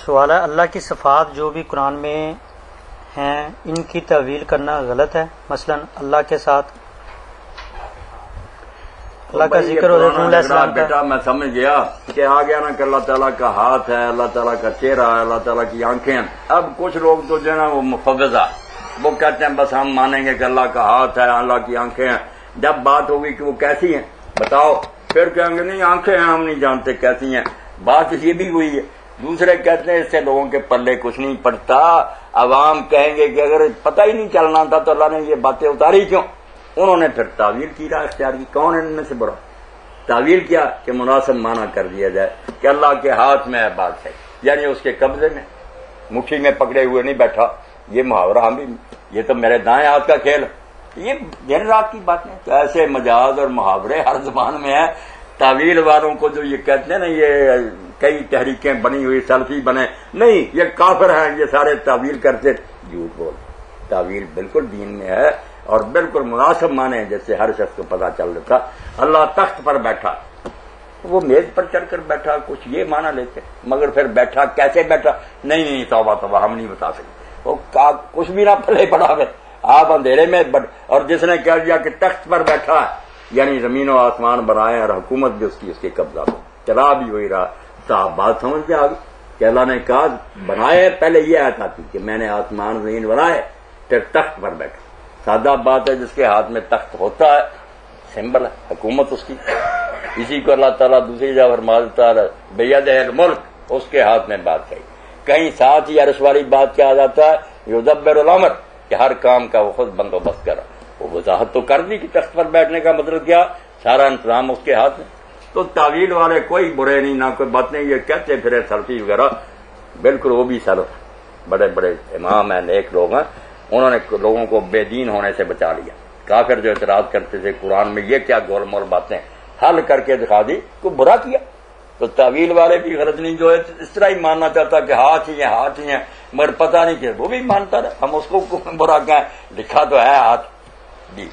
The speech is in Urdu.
سوال ہے اللہ کی صفات جو بھی قرآن میں ہیں ان کی تعویل کرنا غلط ہے؟ مثلا اللہ کے ساتھ اللہ کا ذکر ہو علیہ السلام کا بیٹا میں سمجھ گیا کہ آ گیا نا کہ اللہ تعالیٰ کا ہاتھ ہے، اللہ تعالیٰ کا چہرہ ہے، اللہ تعالیٰ کی آنکھیں ہیں. اب کچھ لوگ تو جو ہے نا وہ مفوضہ وہ کہتے ہیں بس ہم مانیں گے کہ اللہ کا ہاتھ ہے، اللہ کی آنکھیں ہیں. جب بات ہوگی کہ وہ کیسی ہیں بتاؤ، پھر کہیں گے نہیں آنکھیں ہیں ہم نہیں جانتے کیسی ہیں. بات یہ بھی ہوئی ہے. دوسرے کہتے ہیں اس سے لوگوں کے پلے کچھ نہیں پڑتا، عوام کہیں گے کہ اگر پتہ ہی نہیں چلنا تھا تو اللہ نے یہ باتیں اتاری کیوں؟ انہوں نے پھر تعویل کی راہ اختیار کی. کون ہے ان میں سے برا؟ تعویل کیا کہ مناسب معنی کر دیا جائے کہ اللہ کے ہاتھ میں ہے بات ہے، یعنی اس کے قبضے میں، مٹھی میں پکڑے ہوئے نہیں بیٹھا. یہ محاورہ ہم بھی، یہ تو میرے دائیں ہاتھ کا کھیل، یہ دن رات کی باتیں. تو ایسے مجاز اور محاورے ہر زبان میں ہیں. تعویل والوں کو جو یہ کہتے ہیں نا یہ کئی تحریکیں بنی ہوئی سلفی بنے، نہیں یہ کافر ہیں، یہ سارے تعویل کرتے. جھوٹ بول. تعویل بالکل دین میں ہے اور بالکل مناسب معنی ہے جیسے ہر شخص کو پتا چل رہا تھا. اللہ تخت پر بیٹھا، وہ میز پر چڑھ کر بیٹھا، کچھ یہ معنی لیتے، مگر پھر بیٹھا کیسے بیٹھا؟ نہیں توبہ توبہ ہم نہیں بتا سکتے. وہ کچھ بھی نہ پلے پڑا ہے، آپ اندھیرے میں اور جس نے کہہ دیا کہ تخت پر بیٹھا ہے یعنی زمین و آسمان بنائے اور حکومت بھی اس کے قبضہ میں، چلا بھی وہی رہا. تو آپ بات سمجھ کے آگے کہ اللہ نے کہا بنائے، پہلے یہ آیت آتی کہ میں نے آسمان زمین بنائے پھر تخت پر بیٹھا. سادہ بات ہے، جس کے ہاتھ میں تخت ہوتا ہے سمبل ہے حکومت اس کی. اسی کو اللہ تعالیٰ دوسری جگہ فرما دیتا ہے بیدہ الملک، اس کے ہاتھ میں بات کہی. کہیں ساتھ ہی عرش والی بات کیا جاتا ہے یدبر الامر، کہ ہر کام کا وہ خود بندوبست کرا. وہ وضاحت تو کر دی کہ تخت پر بیٹھنے کا مطلب کیا، سارا انتظام اس کے ہاتھ میں. تو تعویل والے کوئی برے نہیں، نہ کوئی بات نہیں. یہ کہتے پھر سلفی وغیرہ، بالکل وہ بھی سلف بڑے بڑے امام ہیں، نیک لوگ ہیں، انہوں نے لوگوں کو بے دین ہونے سے بچا لیا. کافر جو اعتراض کرتے تھے قرآن میں یہ کیا گول مول باتیں، حل کر کے دکھا دی کو برا کیا. تو تعویل والے بھی غرض نہیں، جو اس طرح ہی ماننا چاہتا کہ ہاتھ ہی ہیں مگر پتہ نہیں کہ وہ بھی مانتا رہا. ہم اس کو برا کہیں، لکھا تو ہے ہاتھ. جی